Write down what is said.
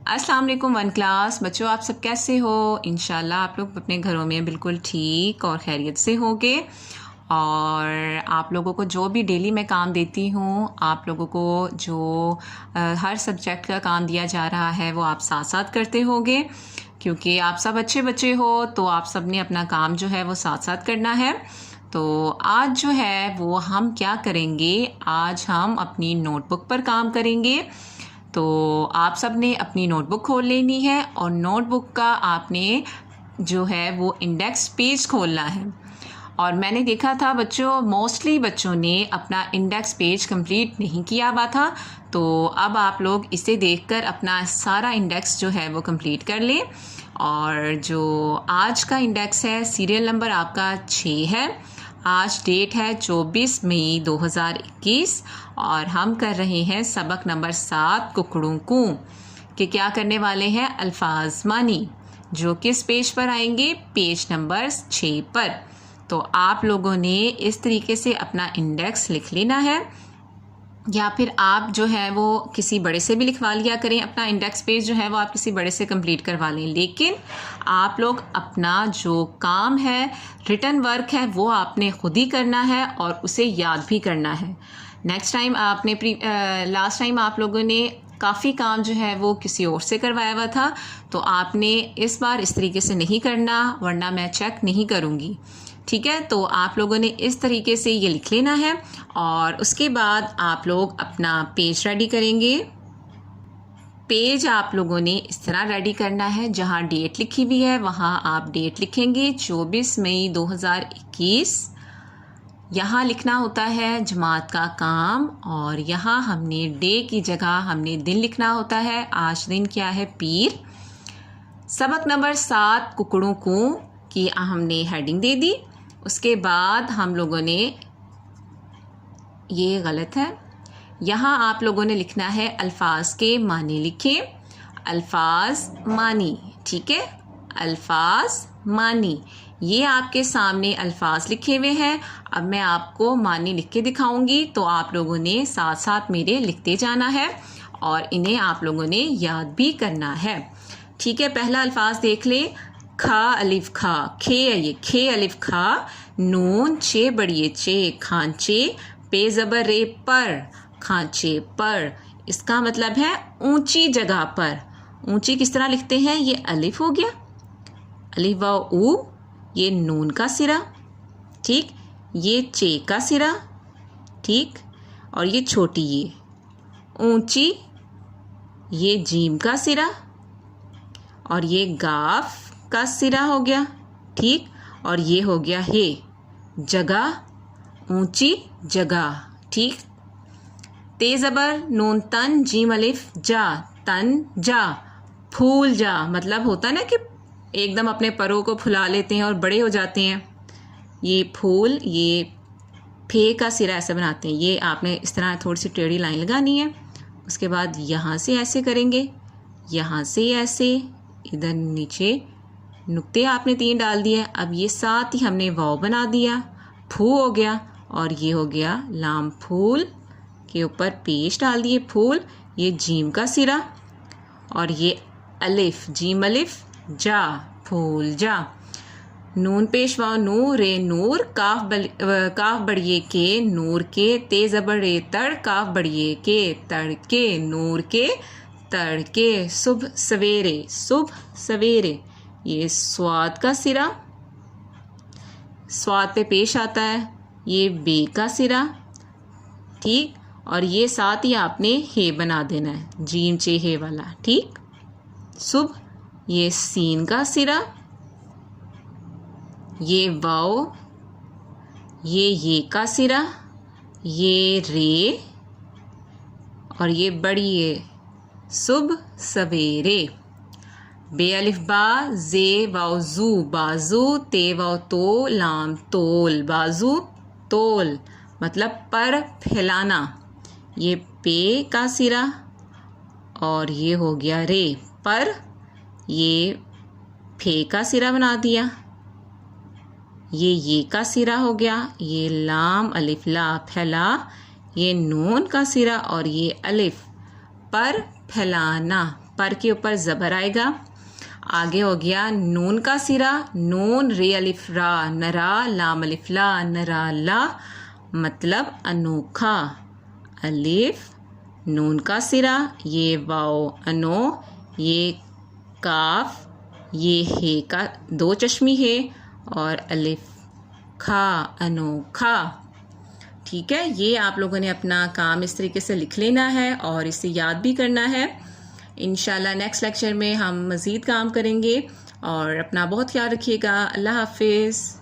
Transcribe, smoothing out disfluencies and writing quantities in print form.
अस्सलाम वालेकुम one class बच्चों, आप सब कैसे हो। इंशाल्लाह आप लोग अपने घरों में बिल्कुल ठीक और खैरियत से होंगे। और आप लोगों को जो भी डेली मैं काम देती हूँ, आप लोगों को जो हर सब्जेक्ट का काम दिया जा रहा है वो आप साथ साथ करते होंगे, क्योंकि आप सब अच्छे बच्चे हो तो आप सब ने अपना काम जो है वो साथ साथ करना है। तो आज जो है वो हम क्या करेंगे, आज हम अपनी नोटबुक पर काम करेंगे। तो आप सब ने अपनी नोटबुक खोल लेनी है और नोटबुक का आपने जो है वो इंडेक्स पेज खोलना है। और मैंने देखा था बच्चों, मोस्टली बच्चों ने अपना इंडेक्स पेज कंप्लीट नहीं किया हुआ था, तो अब आप लोग इसे देखकर अपना सारा इंडेक्स जो है वो कंप्लीट कर लें। और जो आज का इंडेक्स है, सीरियल नंबर आपका 6 है। आज डेट है 24 मई 2021 और हम कर रहे हैं सबक नंबर 7 कुकड़ों को कि क्या करने वाले हैं, अल्फाज मानी, जो किस पेज पर आएंगे, पेज नंबर 6 पर। तो आप लोगों ने इस तरीके से अपना इंडेक्स लिख लेना है, या फिर आप जो है वो किसी बड़े से भी लिखवा लिया करें। अपना इंडेक्स पेज जो है वो आप किसी बड़े से कंप्लीट करवा लें, लेकिन आप लोग अपना जो काम है, रिटन वर्क है, वो आपने खुद ही करना है और उसे याद भी करना है। नेक्स्ट टाइम आपने लास्ट टाइम आप लोगों ने काफ़ी काम जो है वो किसी और से करवाया हुआ था, तो आपने इस बार इस तरीके से नहीं करना, वरना मैं चेक नहीं करूँगी। ठीक है, तो आप लोगों ने इस तरीके से ये लिख लेना है और उसके बाद आप लोग अपना पेज रेडी करेंगे। पेज आप लोगों ने इस तरह रेडी करना है, जहाँ डेट लिखी हुई है वहाँ आप डेट लिखेंगे 24 मई 2021। यहाँ लिखना होता है जमात का काम, और यहाँ हमने डे की जगह हमने दिन लिखना होता है। आज दिन क्या है, पीर। सबक नंबर 7 कुकड़ों को की हमने हेडिंग दे दी। उसके बाद हम लोगों ने, ये गलत है, यहाँ आप लोगों ने लिखना है अल्फाज के मानी लिखें, अल्फाज मानी। ठीक है, अल्फाज मानी, ये आपके सामने अल्फाज लिखे हुए हैं। अब मैं आपको मानी लिख के दिखाऊंगी, तो आप लोगों ने साथ साथ मेरे लिखते जाना है और इन्हें आप लोगों ने याद भी करना है। ठीक है, पहला अल्फाज देख लें, खा अलिफ खा, खे है ये, खे अलिफ खा, नून चे बड़िए चे, खांचे, पे ज़बर रे पर, खांचे पर। इसका मतलब है ऊंची जगह पर। ऊंची किस तरह लिखते हैं, ये अलिफ हो गया, अलिफ व ऊ, ये नून का सिरा, ठीक, ये चे का सिरा, ठीक, और ये छोटी ये ऊंची, ये जीम का सिरा, और ये गाफ का सिरा हो गया, ठीक, और ये हो गया हे, जगह, ऊंची जगह, ठीक। ते ज़बर नून तन जीम अलिफ जा, तन जा, फूल जा, मतलब होता ना कि एकदम अपने परों को फुला लेते हैं और बड़े हो जाते हैं। ये फूल, ये फे का सिरा ऐसे बनाते हैं। ये आपने इस तरह थोड़ी सी टेढ़ी लाइन लगानी है। उसके बाद यहाँ से ऐसे करेंगे, यहाँ से ऐसे, इधर नीचे नुक्ते आपने 3 डाल दिए। अब ये साथ ही हमने वाव बना दिया, फू हो गया, और ये हो गया लाम, फूल के ऊपर पेश डाल दिए, फूल, ये जीम का सिरा, और ये अलिफ, जीम अलिफ, जा, फूल जा, नून पेश वाव नू, रे नूर, काफ बढ़िए के, नूर के, ते ज़बर रे तड़, काफ बढ़िए के, तड़ के, नूर के, तड़ के, सुबह सवेरे, सुबह सवेरे, ये स्वाद का सिरा, स्वाद पे पेश आता है, ये बे का सिरा, ठीक, और ये साथ ही आपने हे बना देना है, जीम चे हे वाला, ठीक। सुबह, ये सीन का सिरा, ये वाव, ये का सिरा, ये रे, और ये बड़ी ये, सुबह सवेरे। बे अलिफ बा, जे वाव जू, बाजू, ते वाव तो, लाम तोल, बाजू तोल, मतलब पर फैलाना। ये पे का सिरा, और ये हो गया रे, पर, ये फे का सिरा बना दिया, ये का सिरा हो गया, ये लाम अलिफ ला फैला, ये नून का सिरा, और ये अलिफ पर फैलाना, पर के ऊपर ज़बर आएगा। आगे हो गया नून का सिरा, नून रे अलिफ रा, नरा लाम अलिफ ला, नरा ला मतलब अनोखा। अलिफ नून का सिरा, ये वाओ अनो, ये काफ, ये हे का दो चश्मी है और अलिफ खा अनोखा। ठीक है, ये आप लोगों ने अपना काम इस तरीके से लिख लेना है और इसे याद भी करना है। इंशाल्लाह नेक्स्ट लेक्चर में हम मज़ीद काम करेंगे और अपना बहुत ख्याल रखिएगा। अल्लाह हाफिज़।